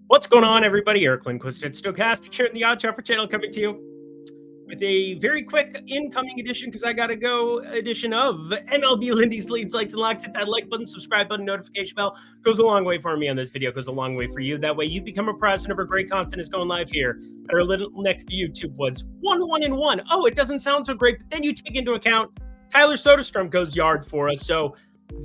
What's going on, everybody? Eric Lindquist at Stochastic here in the Odd Chopper channel, coming to you with a very quick incoming edition, because I gotta go, edition of MLB Lindy's Leads, Likes, and Locks. Hit that like button, subscribe button, notification bell. Goes a long way for me on this video, goes a long way for you. That way you become apprised whenever great content is going live here at our little next YouTube woods. 1-1-1. Oh, it doesn't sound so great, but then you take into account Tyler Soderstrom goes yard for us. So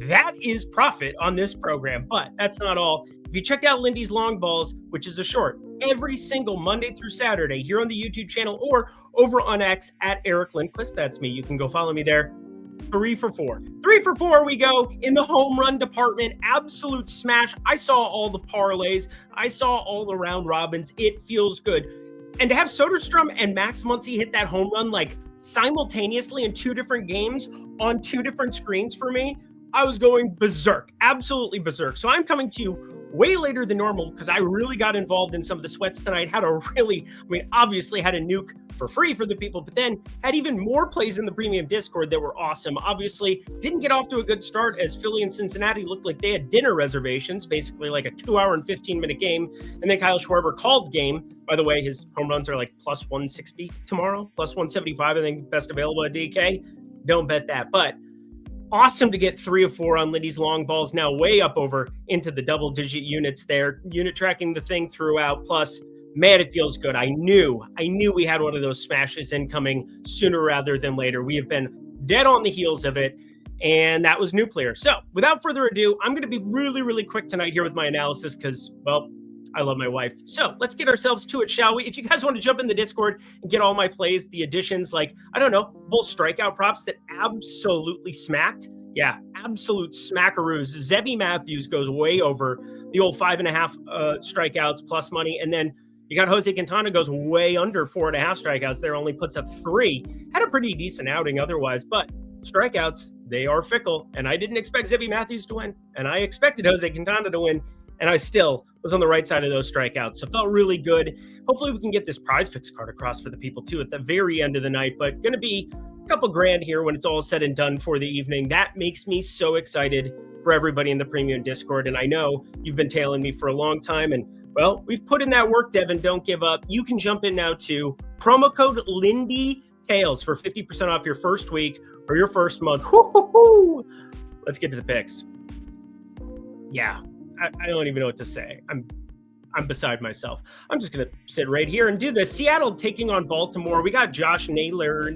that is profit on this program. But that's not all. If you checked out Lindy's Long Balls, which is a short, every single Monday through Saturday here on the YouTube channel or over on X at Eric Lindquist, that's me. You can go follow me there. 3 for 4. 3 for 4 we go in the home run department. Absolute smash. I saw all the parlays. I saw all the round robins. It feels good. And to have Soderstrom and Max Muncy hit that home run like simultaneously in 2 different games on 2 different screens for me, I was going berserk, absolutely berserk. So I'm coming to you way later than normal because I really got involved in some of the sweats tonight. Obviously had a nuke for free for the people, but then had even more plays in the premium Discord that were awesome. Obviously didn't get off to a good start as Philly and Cincinnati looked like they had dinner reservations, basically like a 2-hour and 15-minute game. And then Kyle Schwarber called game. By the way, his home runs are like plus 160 tomorrow, plus 175, I think, best available at DK. Don't bet that, but awesome to get 3 of 4 on Lindy's Long Balls, now way up over into the double-digit units there. Unit tracking the thing throughout. Plus, man, it feels good. I knew we had one of those smashes incoming sooner rather than later. We have been dead on the heels of it, and that was nuclear. So, without further ado, I'm going to be really, really quick tonight here with my analysis because, well, I love my wife. So let's get ourselves to it, shall we? If you guys want to jump in the Discord and get all my plays, the additions, like, I don't know, both strikeout props that absolutely smacked. Yeah, absolute smackaroos. Zebby Matthews goes way over the old 5.5 strikeouts plus money. And then you got Jose Quintana goes way under 4.5 strikeouts there, only puts up 3. Had a pretty decent outing otherwise, but strikeouts, they are fickle. And I didn't expect Zebby Matthews to win. And I expected Jose Quintana to win. And I still was on the right side of those strikeouts. So felt really good. Hopefully we can get this prize picks card across for the people too at the very end of the night. But going to be a couple grand here when it's all said and done for the evening. That makes me so excited for everybody in the premium Discord. And I know you've been tailing me for a long time. And well, we've put in that work, Devin. Don't give up. You can jump in now too. Promo code Lindy Tails for 50% off your first week or your first month. Woo-hoo-hoo. Let's get to the picks. Yeah. I don't even know what to say. I'm beside myself. I'm just going to sit right here and do this. Seattle taking on Baltimore. We got Josh Naylor,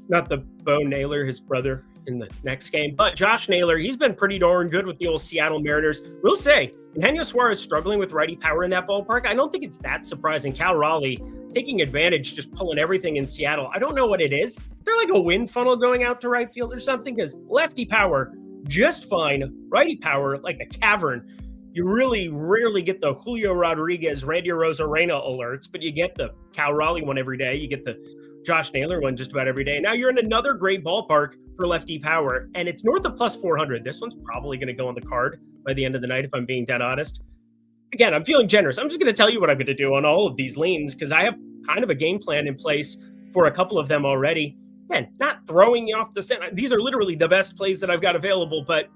not the Bo Naylor, his brother in the next game, but Josh Naylor. He's been pretty darn good with the old Seattle Mariners. We'll say, Eugenio Suarez struggling with righty power in that ballpark. I don't think it's that surprising. Cal Raleigh taking advantage, just pulling everything in Seattle. I don't know what it is. Is there like a wind funnel going out to right field or something? Because lefty power, just fine. Righty power, like a cavern. You really rarely get the Julio Rodriguez, Randy Arozarena alerts, but you get the Cal Raleigh one every day. You get the Josh Naylor one just about every day. Now you're in another great ballpark for lefty power, and it's north of plus 400. This one's probably going to go on the card by the end of the night, if I'm being dead honest. Again, I'm feeling generous. I'm just going to tell you what I'm going to do on all of these leans because I have kind of a game plan in place for a couple of them already. Man, not throwing you off the center. These are literally the best plays that I've got available, but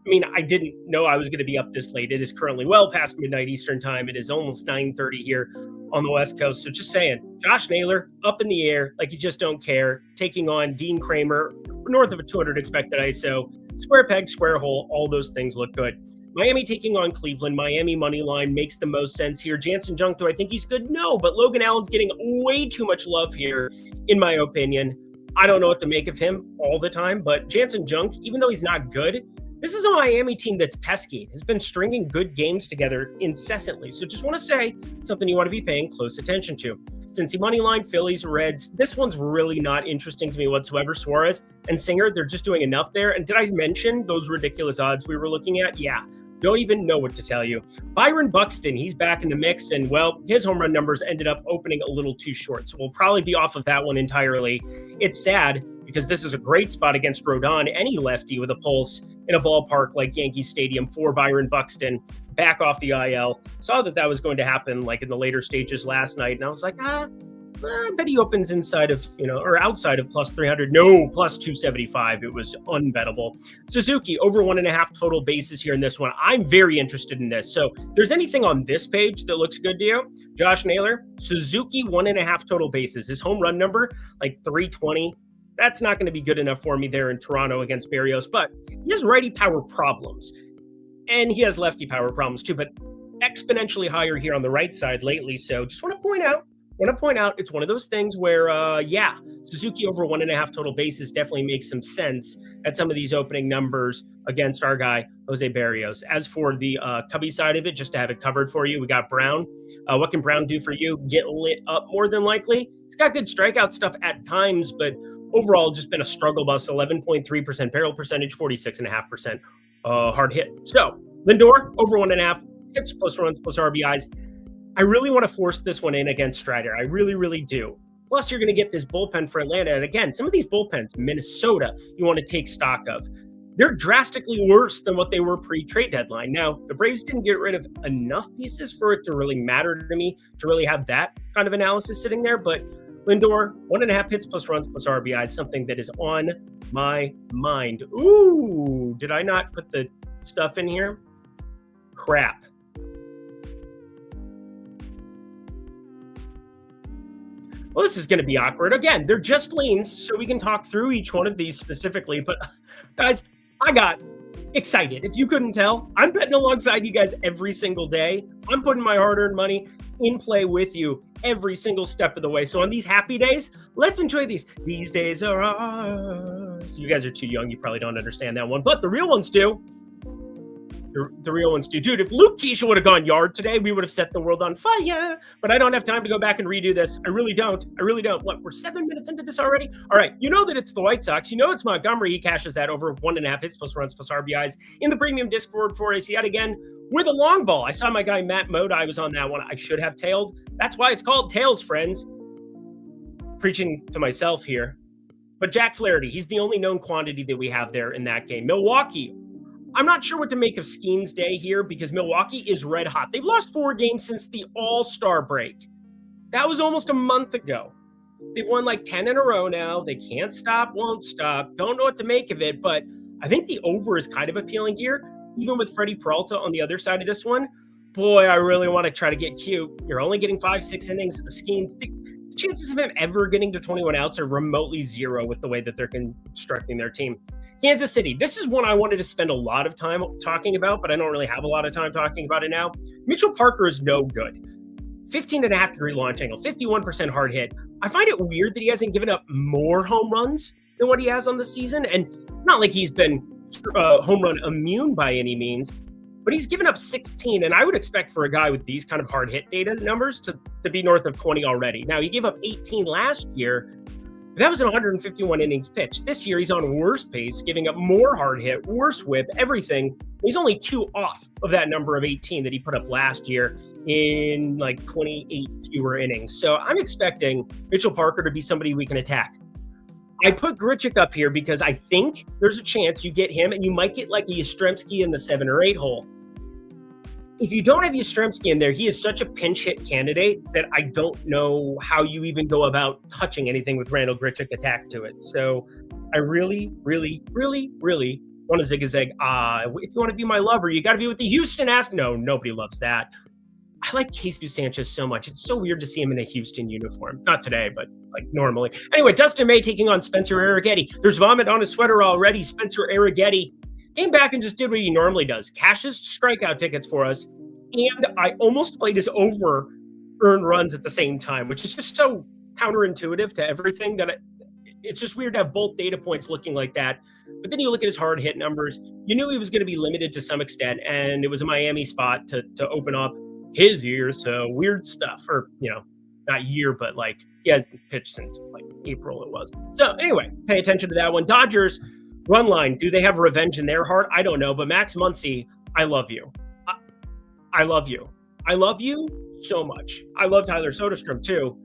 I mean, I didn't know I was going to be up this late. It is currently well past midnight Eastern time. It is almost 9:30 here on the West Coast. So just saying, Josh Naylor up in the air like you just don't care, taking on Dean Kramer, north of a 200 expected ISO, square peg, square hole, all those things look good. Miami taking on Cleveland. Miami money line makes the most sense here. Jansen Junk, do I think he's good? No, but Logan Allen's getting way too much love here, in my opinion. I don't know what to make of him all the time, but Jansen Junk, even though he's not good, this is a Miami team that's pesky, has been stringing good games together incessantly. So just want to say something you want to be paying close attention to. Cincy money line, Phillies, Reds. This one's really not interesting to me whatsoever. Suarez and Singer, they're just doing enough there. And did I mention those ridiculous odds we were looking at? Yeah. Don't even know what to tell you. Byron Buxton, he's back in the mix, and, well, his home run numbers ended up opening a little too short, so we'll probably be off of that one entirely. It's sad because this is a great spot against Rodon, any lefty with a pulse in a ballpark like Yankee Stadium for Byron Buxton, back off the IL. Saw that was going to happen like in the later stages last night, and I was like, I bet he opens inside of, or outside of plus 300. No, plus 275. It was unbettable. Suzuki over 1.5 total bases here in this one. I'm very interested in this. So if there's anything on this page that looks good to you, Josh Naylor, Suzuki 1.5 total bases. His home run number, like 320. That's not going to be good enough for me there in Toronto against Barrios, but he has righty power problems. And he has lefty power problems too, but exponentially higher here on the right side lately. So just want to point out, it's one of those things where, Suzuki over 1.5 total bases definitely makes some sense at some of these opening numbers against our guy, Jose Barrios. As for the Cubby side of it, just to have it covered for you, we got Brown. What can Brown do for you? Get lit up more than likely. He's got good strikeout stuff at times, but overall just been a struggle bus. 11.3% barrel percentage, 46.5% hard hit. So Lindor over 1.5 hits plus runs plus RBIs. I really want to force this one in against Strider. I really, really do. Plus, you're going to get this bullpen for Atlanta. And again, some of these bullpens, Minnesota, you want to take stock of. They're drastically worse than what they were pre-trade deadline. Now, the Braves didn't get rid of enough pieces for it to really matter to me, to really have that kind of analysis sitting there. But Lindor, 1.5 hits plus runs plus RBIs, something that is on my mind. Ooh, did I not put the stuff in here? Crap. Well, this is going to be awkward. Again, they're just leans, so we can talk through each one of these specifically. But guys, I got excited. If you couldn't tell, I'm betting alongside you guys every single day. I'm putting my hard-earned money in play with you every single step of the way. So on these happy days, let's enjoy these. These days are ours. You guys are too young. You probably don't understand that one, but the real ones do. The real ones do. Dude, if Luke Keisha would have gone yard today, we would have set the world on fire. But I don't have time to go back and redo this. I really don't. What, we're 7 minutes into this already? All right, you know that it's the White Sox. You know it's Montgomery. He cashes that over 1.5 hits plus runs plus RBIs in the premium Discord for AC yet again with a long ball. I saw my guy Matt Moda. I was on that one. I should have tailed. That's why it's called Tails, friends. Preaching to myself here. But Jack Flaherty, he's the only known quantity that we have there in that game. Milwaukee, I'm not sure what to make of Skeens Day here because Milwaukee is red hot. They've lost 4 games since the All-Star break. That was almost a month ago. They've won like 10 in a row now. They can't stop, won't stop. Don't know what to make of it, but I think the over is kind of appealing here, even with Freddie Peralta on the other side of this one. Boy, I really want to try to get cute. You're only getting 5-6 innings of Skeens. The chances of him ever getting to 21 outs are remotely zero with the way that they're constructing their team. Kansas City, this is one I wanted to spend a lot of time talking about, but I don't really have a lot of time talking about it now. Mitchell Parker is no good. 15.5 degree launch angle, 51% hard hit. I find it weird that he hasn't given up more home runs than what he has on the season. And it's not like he's been home run immune by any means, but he's given up 16. And I would expect for a guy with these kind of hard hit data numbers to be north of 20 already. Now, he gave up 18 last year. That was an 151 innings pitch. This year, he's on worse pace, giving up more hard hit, worse whip, everything. He's only 2 off of that number of 18 that he put up last year in like 28 fewer innings. So I'm expecting Mitchell Parker to be somebody we can attack. I put Grichuk up here because I think there's a chance you get him and you might get like a Yastrzemski in the 7 or 8 hole. If you don't have Yastrzemski in there, he is such a pinch hit candidate that I don't know how you even go about touching anything with Randall Grichuk attack to it. So I really, really, really, really want to zig-a-zag. If you want to be my lover, you got to be with the Houston Astros. No, nobody loves that. I like Jesus Sanchez so much. It's so weird to see him in a Houston uniform. Not today, but like normally. Anyway, Dustin May taking on Spencer Arrighetti. There's vomit on his sweater already. Spencer Arrighetti came back and just did what he normally does. Cashes strikeout tickets for us. And I almost played his over earned runs at the same time, which is just so counterintuitive to everything that it's just weird to have both data points looking like that. But then you look at his hard hit numbers. You knew he was going to be limited to some extent, and it was a Miami spot to open up his year. So weird stuff, or, not year, but like he hasn't pitched since like April it was. So anyway, pay attention to that one. Dodgers run line. Do they have revenge in their heart? I don't know. But Max Muncy, I love you. I love you. I love you so much. I love Tyler Soderstrom too.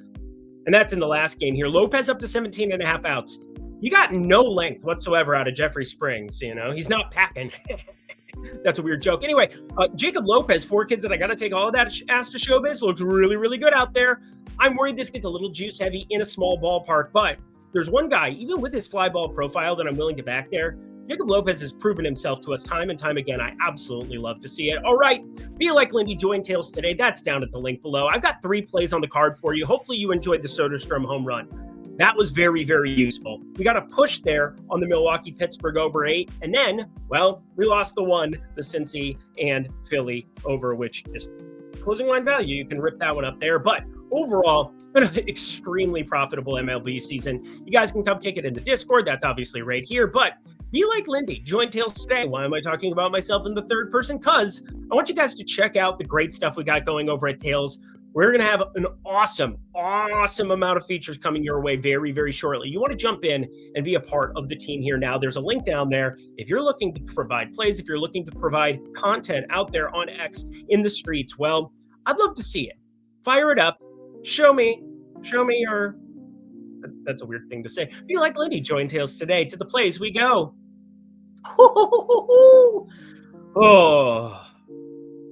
And that's in the last game here. Lopez up to 17.5 outs. You got no length whatsoever out of Jeffrey Springs. He's not packing. That's a weird joke. Anyway, Jacob Lopez, 4 kids that I got to take all of that ass to showbiz. Looks really, really good out there. I'm worried this gets a little juice heavy in a small ballpark, but there's one guy, even with his fly ball profile, that I'm willing to back there. Jacob Lopez has proven himself to us time and time again. I absolutely love to see it. All right, be like Lindy, join Tails today. That's down at the link below. I've got 3 plays on the card for you. Hopefully you enjoyed the Soderstrom home run. That was very, very useful. We got a push there on the Milwaukee-Pittsburgh over 8. And then, well, we lost the one, the Cincy and Philly over, which just closing line value. You can rip that one up there. But overall, an extremely profitable MLB season. You guys can come kick it in the Discord. That's obviously right here. But be like Lindy. Join Tails today. Why am I talking about myself in the third person? Because I want you guys to check out the great stuff we got going over at Tails. We're going to have an awesome amount of features coming your way very, very shortly. You want to jump in and be a part of the team here now. There's a link down there. If you're looking to provide plays, if you're looking to provide content out there on X in the streets, well, I'd love to see it. Fire it up. Show me your... That's a weird thing to say. Be like Lindy. Join Tails today. To the plays we go. Oh,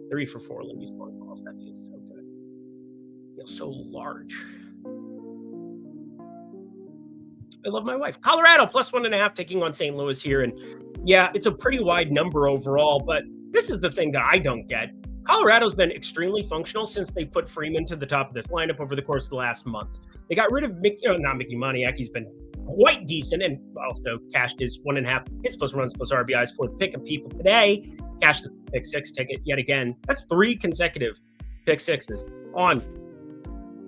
3 for 4 Lindy's long balls. That feels so good. Feels so large. I love my wife. Colorado +1.5 taking on St. Louis here. And yeah, it's a pretty wide number overall, but this is the thing that I don't get. Colorado's been extremely functional since they put Freeman to the top of this lineup over the course of the last month. They got rid of not Mickey Moniak. He's been quite decent and also cashed his 1.5 hits plus runs plus RBIs for the pick of people today. Cashed the pick 6 ticket yet again. That's 3 consecutive pick 6s on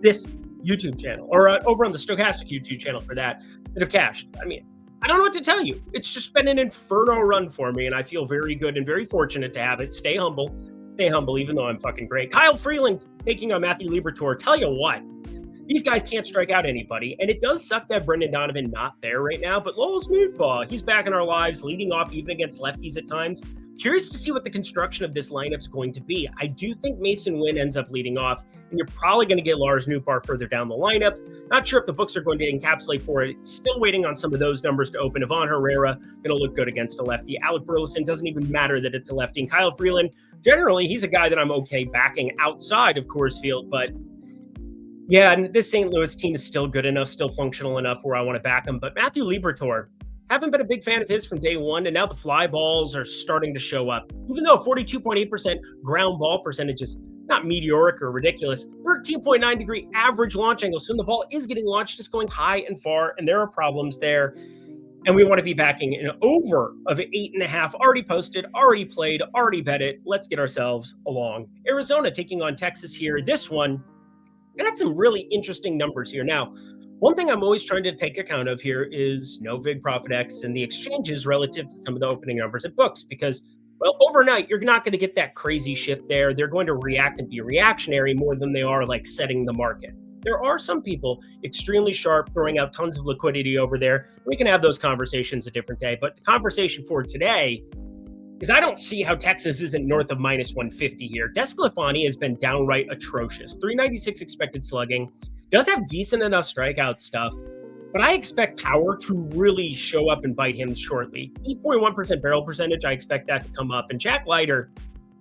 this YouTube channel or over on the Stochastic YouTube channel for that have cashed. I mean, I don't know what to tell you. It's just been an inferno run for me, and I feel very good and very fortunate to have it. Stay humble, even though I'm fucking great. Kyle Freeland taking on Matthew Liberatore. Tell you what, these guys can't strike out anybody, and it does suck to have Brendan Donovan not there right now, but Lowell's Moodball, he's back in our lives, leading off even against lefties at times. Curious to see what the construction of this lineup's going to be. I do think Mason Wynn ends up leading off, and you're probably going to get Lars Nootbaar further down the lineup. Not sure if the books are going to encapsulate for it. Still waiting on some of those numbers to open. Ivan Herrera going to look good against a lefty. Alec Burleson doesn't even matter that it's a lefty. And Kyle Freeland, generally, he's a guy that I'm okay backing outside of Coors Field, but yeah, and this St. Louis team is still good enough, still functional enough where I want to back him. But Matthew Liberatore, haven't been a big fan of his from day one, and now the fly balls are starting to show up. Even though 42.8% ground ball percentage is not meteoric or ridiculous, 13.9 degree average launch angle. So when the ball is getting launched, it's going high and far, and there are problems there. And we want to be backing an over of 8.5, already posted, already played, already bet it. Let's get ourselves along. Arizona taking on Texas here. This one, I got some really interesting numbers here. Now, one thing I'm always trying to take account of here is no VIG Profit X and the exchanges relative to some of the opening numbers at books, because, well, overnight, you're not going to get that crazy shift there. They're going to react and be reactionary more than they are like setting the market. There are some people extremely sharp, throwing out tons of liquidity over there. We can have those conversations a different day. But the conversation for today is I don't see how Texas isn't north of -150 here. DeSclafani has been downright atrocious. 396 expected slugging. Does have decent enough strikeout stuff, but I expect power to really show up and bite him shortly. 8.1% barrel percentage, I expect that to come up. And Jack Leiter,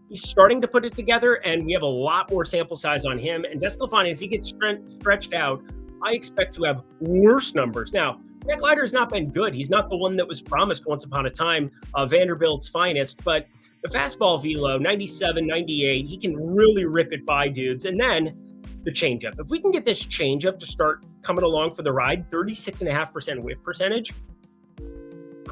he's starting to put it together, and we have a lot more sample size on him. And DeSclafani, as he gets stretched out, I expect to have worse numbers. Now, Jack Leiter has not been good. He's not the one that was promised once upon a time, Vanderbilt's finest, but the fastball velo, 97, 98, he can really rip it by dudes. And then the changeup. If we can get this changeup to start coming along for the ride, 36.5% whiff percentage,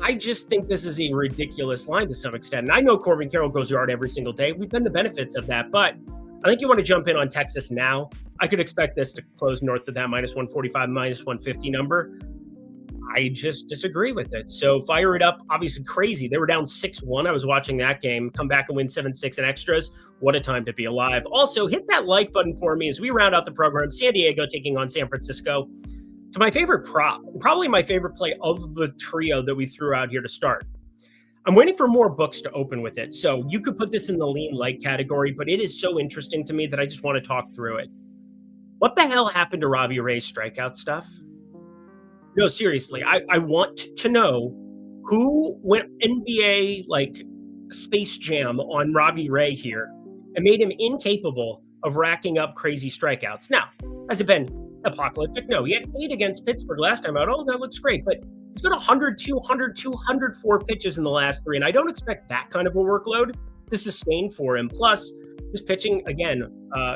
I just think this is a ridiculous line to some extent. And I know Corbin Carroll goes yard every single day. We've been the benefits of that, but I think you want to jump in on Texas now. I could expect this to close north of that -145, -150 number. I just disagree with it. So fire it up. Obviously crazy. They were down 6-1. I was watching that game. Come back and win 7-6 in extras. What a time to be alive. Also, hit that like button for me as we round out the program. San Diego taking on San Francisco. To my favorite prop, probably my favorite play of the trio that we threw out here to start. I'm waiting for more books to open with it. So you could put this in the lean light category, but it is so interesting to me that I just want to talk through it. What the hell happened to Robbie Ray's strikeout stuff? No, seriously, I want to know who went NBA, like, Space Jam on Robbie Ray here and made him incapable of racking up crazy strikeouts. Now, has it been apocalyptic? No, he had 8 against Pittsburgh last time out. Oh, that looks great. But he's got 100, 200, 204 pitches in the last 3, and I don't expect that kind of a workload to sustain for him. Plus, just pitching again,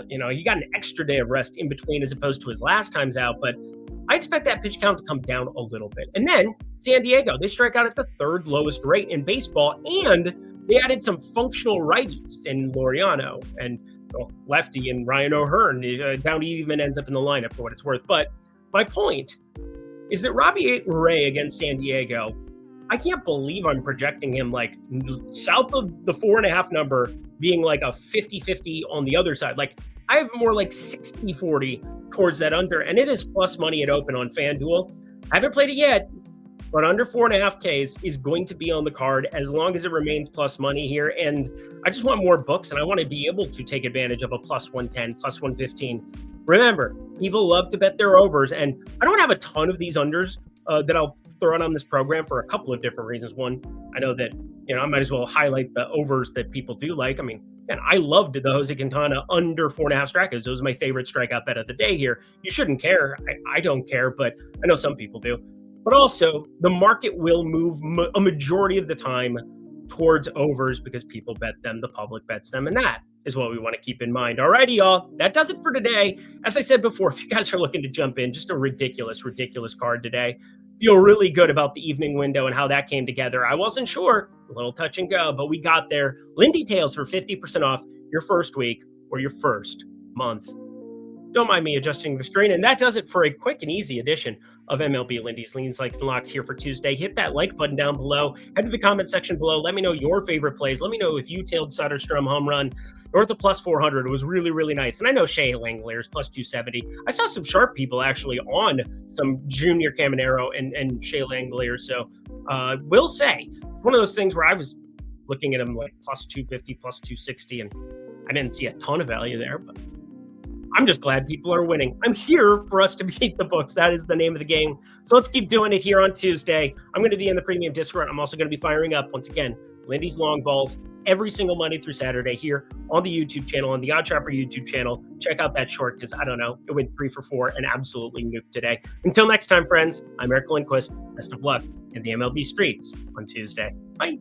he got an extra day of rest in between as opposed to his last times out, but I expect that pitch count to come down a little bit. And then San Diego, they strike out at the 3rd lowest rate in baseball, and they added some functional righties in Laureano and lefty and Ryan O'Hearn. Downey even ends up in the lineup for what it's worth. But my point is that Robbie Ray against San Diego, I can't believe I'm projecting him like south of the 4.5 number being like a 50-50 on the other side. Like I have more like 60-40 towards that under, and it is plus money at open on FanDuel. I haven't played it yet, but under 4.5 Ks is going to be on the card as long as it remains plus money here. And I just want more books, and I want to be able to take advantage of a plus 110, plus 115. Remember, people love to bet their overs, and I don't have a ton of these unders that I'll throw out on this program for a couple of different reasons. One, I know that, I might as well highlight the overs that people do like. I mean, and I loved the Jose Quintana under 4.5 strikeouts. It was my favorite strikeout bet of the day here. You shouldn't care. I don't care, but I know some people do. But also, the market will move a majority of the time towards overs because people bet them, the public bets them, and that is what we want to keep in mind. All righty, y'all. That does it for today. As I said before, if you guys are looking to jump in, just a ridiculous, ridiculous card today. Feel really good about the evening window and how that came together. I wasn't sure, a little touch and go, but we got there. Lindy Tails for 50% off your first week or your first month. Don't mind me adjusting the screen. And that does it for a quick and easy edition of MLB Lindy's Leans, Likes, and Locks here for Tuesday. Hit that like button down below. Head to the comment section below. Let me know your favorite plays. Let me know if you tailed Soderstrom home run north of plus 400. It was really, really nice. And I know Shea Langler's plus 270. I saw some sharp people actually on some Junior Caminero and Shea Langler. So will say, one of those things where I was looking at him like plus 250, plus 260, and I didn't see a ton of value there, but I'm just glad people are winning. I'm here for us to beat the books. That is the name of the game. So let's keep doing it here on Tuesday. I'm going to be in the premium Discord. I'm also going to be firing up, once again, Lindy's Long Balls every single Monday through Saturday here on the YouTube channel, on the Odd Chopper YouTube channel. Check out that short because, I don't know, it went 3 for 4 and absolutely nuked today. Until next time, friends, I'm Eric Lindquist. Best of luck in the MLB streets on Tuesday. Bye.